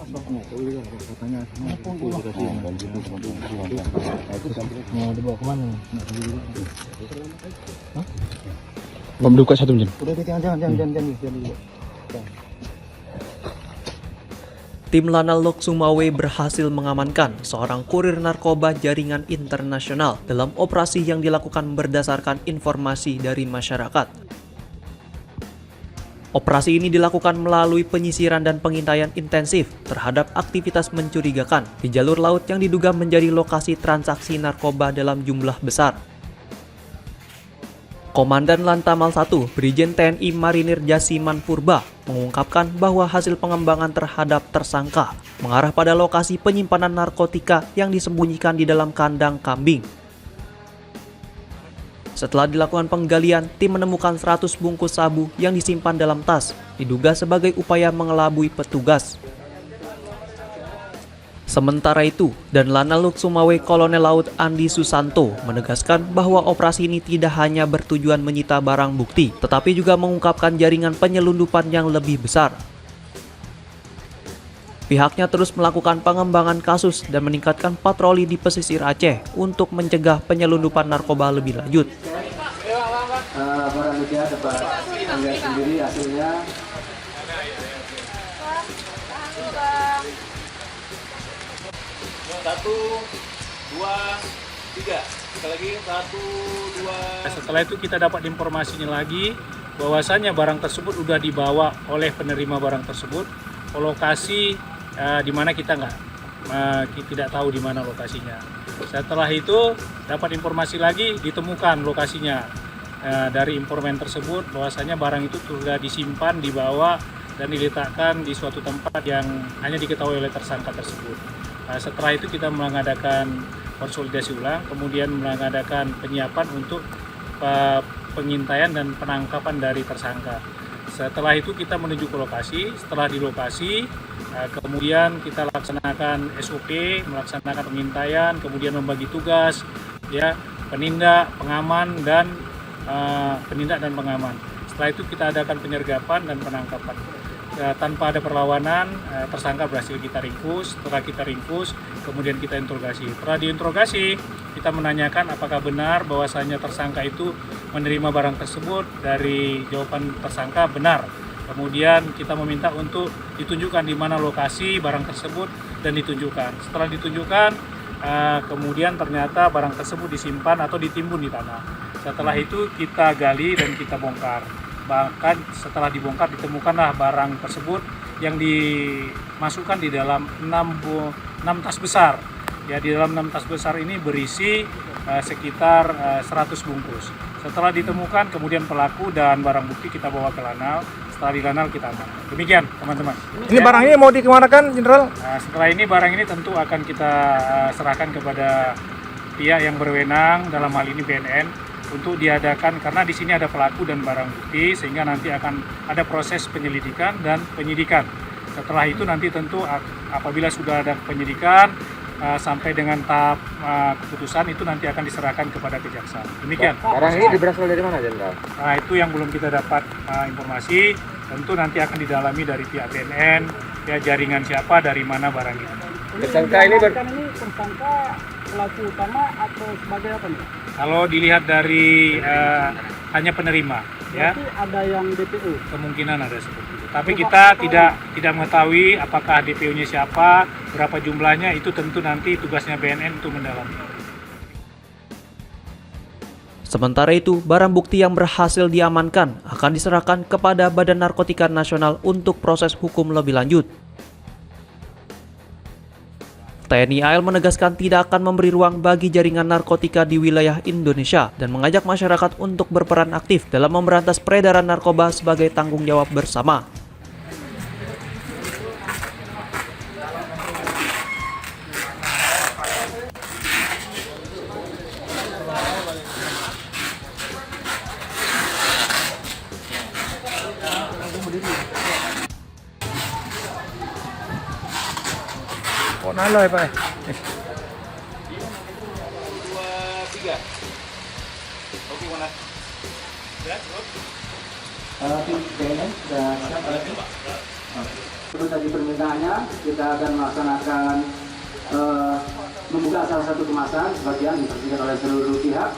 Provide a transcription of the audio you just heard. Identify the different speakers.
Speaker 1: Mau dibawa kemana?
Speaker 2: Bom buka satu jam.
Speaker 1: Udah jangan.
Speaker 3: Tim Lanal Lok Sumawe berhasil mengamankan seorang kurir narkoba jaringan internasional dalam operasi yang dilakukan berdasarkan informasi dari masyarakat. Operasi ini dilakukan melalui penyisiran dan pengintaian intensif terhadap aktivitas mencurigakan di jalur laut yang diduga menjadi lokasi transaksi narkoba dalam jumlah besar. Komandan Lantamal 1, Brigjen TNI Marinir Jasiman Purba, mengungkapkan bahwa hasil pengembangan terhadap tersangka mengarah pada lokasi penyimpanan narkotika yang disembunyikan di dalam kandang kambing. Setelah dilakukan penggalian, tim menemukan 100 bungkus sabu yang disimpan dalam tas, diduga sebagai upaya mengelabui petugas. Sementara itu, dan Lanal Lok Sumawe Kolonel Laut Andi Susanto menegaskan bahwa operasi ini tidak hanya bertujuan menyita barang bukti, tetapi juga mengungkapkan jaringan penyelundupan yang lebih besar. Pihaknya terus melakukan pengembangan kasus dan meningkatkan patroli di pesisir Aceh untuk mencegah penyelundupan narkoba lebih lanjut.
Speaker 4: Barang bukti dapat Anda sendiri hasilnya.
Speaker 5: Satu, dua, tiga. Sekali lagi, satu, dua.
Speaker 6: Setelah itu kita dapat informasinya lagi bahwasannya barang tersebut sudah dibawa oleh penerima barang tersebut ke lokasi di mana kita tidak tahu di mana lokasinya. Setelah itu dapat informasi lagi ditemukan lokasinya dari informan tersebut bahwasanya barang itu sudah disimpan, dibawa dan diletakkan di suatu tempat yang hanya diketahui oleh tersangka tersebut. Setelah itu kita mengadakan konsolidasi ulang, kemudian mengadakan penyiapan untuk pengintaian dan penangkapan dari tersangka. Setelah itu kita menuju ke lokasi. Setelah di lokasi, kemudian kita laksanakan SOP, melaksanakan pengintaian, kemudian membagi tugas, ya, penindak, pengaman dan pengaman. Setelah itu kita adakan penyergapan dan penangkapan. Tanpa ada perlawanan, tersangka berhasil kita ringkus. Setelah kita ringkus, kemudian kita interogasi. Setelah diinterogasi, kita menanyakan apakah benar bahwasanya tersangka itu menerima barang tersebut. Dari jawaban tersangka benar. Kemudian kita meminta untuk ditunjukkan di mana lokasi barang tersebut dan ditunjukkan. Setelah ditunjukkan, kemudian ternyata barang tersebut disimpan atau ditimbun di tanah. Setelah itu kita gali dan kita bongkar. Bahkan setelah dibongkar ditemukanlah barang tersebut yang dimasukkan di dalam 6 tas besar. Ya, di dalam 6 tas besar ini berisi sekitar 100 bungkus. Setelah ditemukan, kemudian pelaku dan barang bukti kita bawa ke Lanal. Setelah di Lanal kita aman. Demikian teman-teman.
Speaker 2: Ini barang ini mau dikemanakan, Jenderal?
Speaker 6: Setelah ini barang ini tentu akan kita serahkan kepada pihak yang berwenang, dalam hal ini BNN, untuk diadakan, karena di sini ada pelaku dan barang bukti, sehingga nanti akan ada proses penyelidikan dan penyidikan. Setelah itu nanti tentu apabila sudah ada penyidikan sampai dengan tahap keputusan, itu nanti akan diserahkan kepada kejaksaan. Demikian.
Speaker 4: Barang ini berasal dari mana, Jenderal?
Speaker 6: Nah, itu yang belum kita dapat informasi. Tentu nanti akan didalami dari pihak BNN, ya, jaringan siapa, dari mana barang ini.
Speaker 4: Tersangka ini
Speaker 1: tersangka pelaku utama atau sebagai apa nih?
Speaker 6: Kalau dilihat dari hanya penerima, ya.
Speaker 1: Berarti ada yang DPO.
Speaker 6: Kemungkinan ada seperti itu. Tapi kita tidak mengetahui apakah DPO-nya siapa, berapa jumlahnya, itu tentu nanti tugasnya BNN untuk mendalami.
Speaker 3: Sementara itu, barang bukti yang berhasil diamankan akan diserahkan kepada Badan Narkotika Nasional untuk proses hukum lebih lanjut. TNI AL menegaskan tidak akan memberi ruang bagi jaringan narkotika di wilayah Indonesia dan mengajak masyarakat untuk berperan aktif dalam memberantas peredaran narkoba sebagai tanggung jawab bersama.
Speaker 2: Kok naloy, Pak?
Speaker 5: 2, 3. Oke, mana? Ya,
Speaker 4: Tim BNN sudah siap. Seperti tadi permintaannya, kita akan melaksanakan membuka salah satu kemasan sebagian dibersihkan oleh seluruh pihak.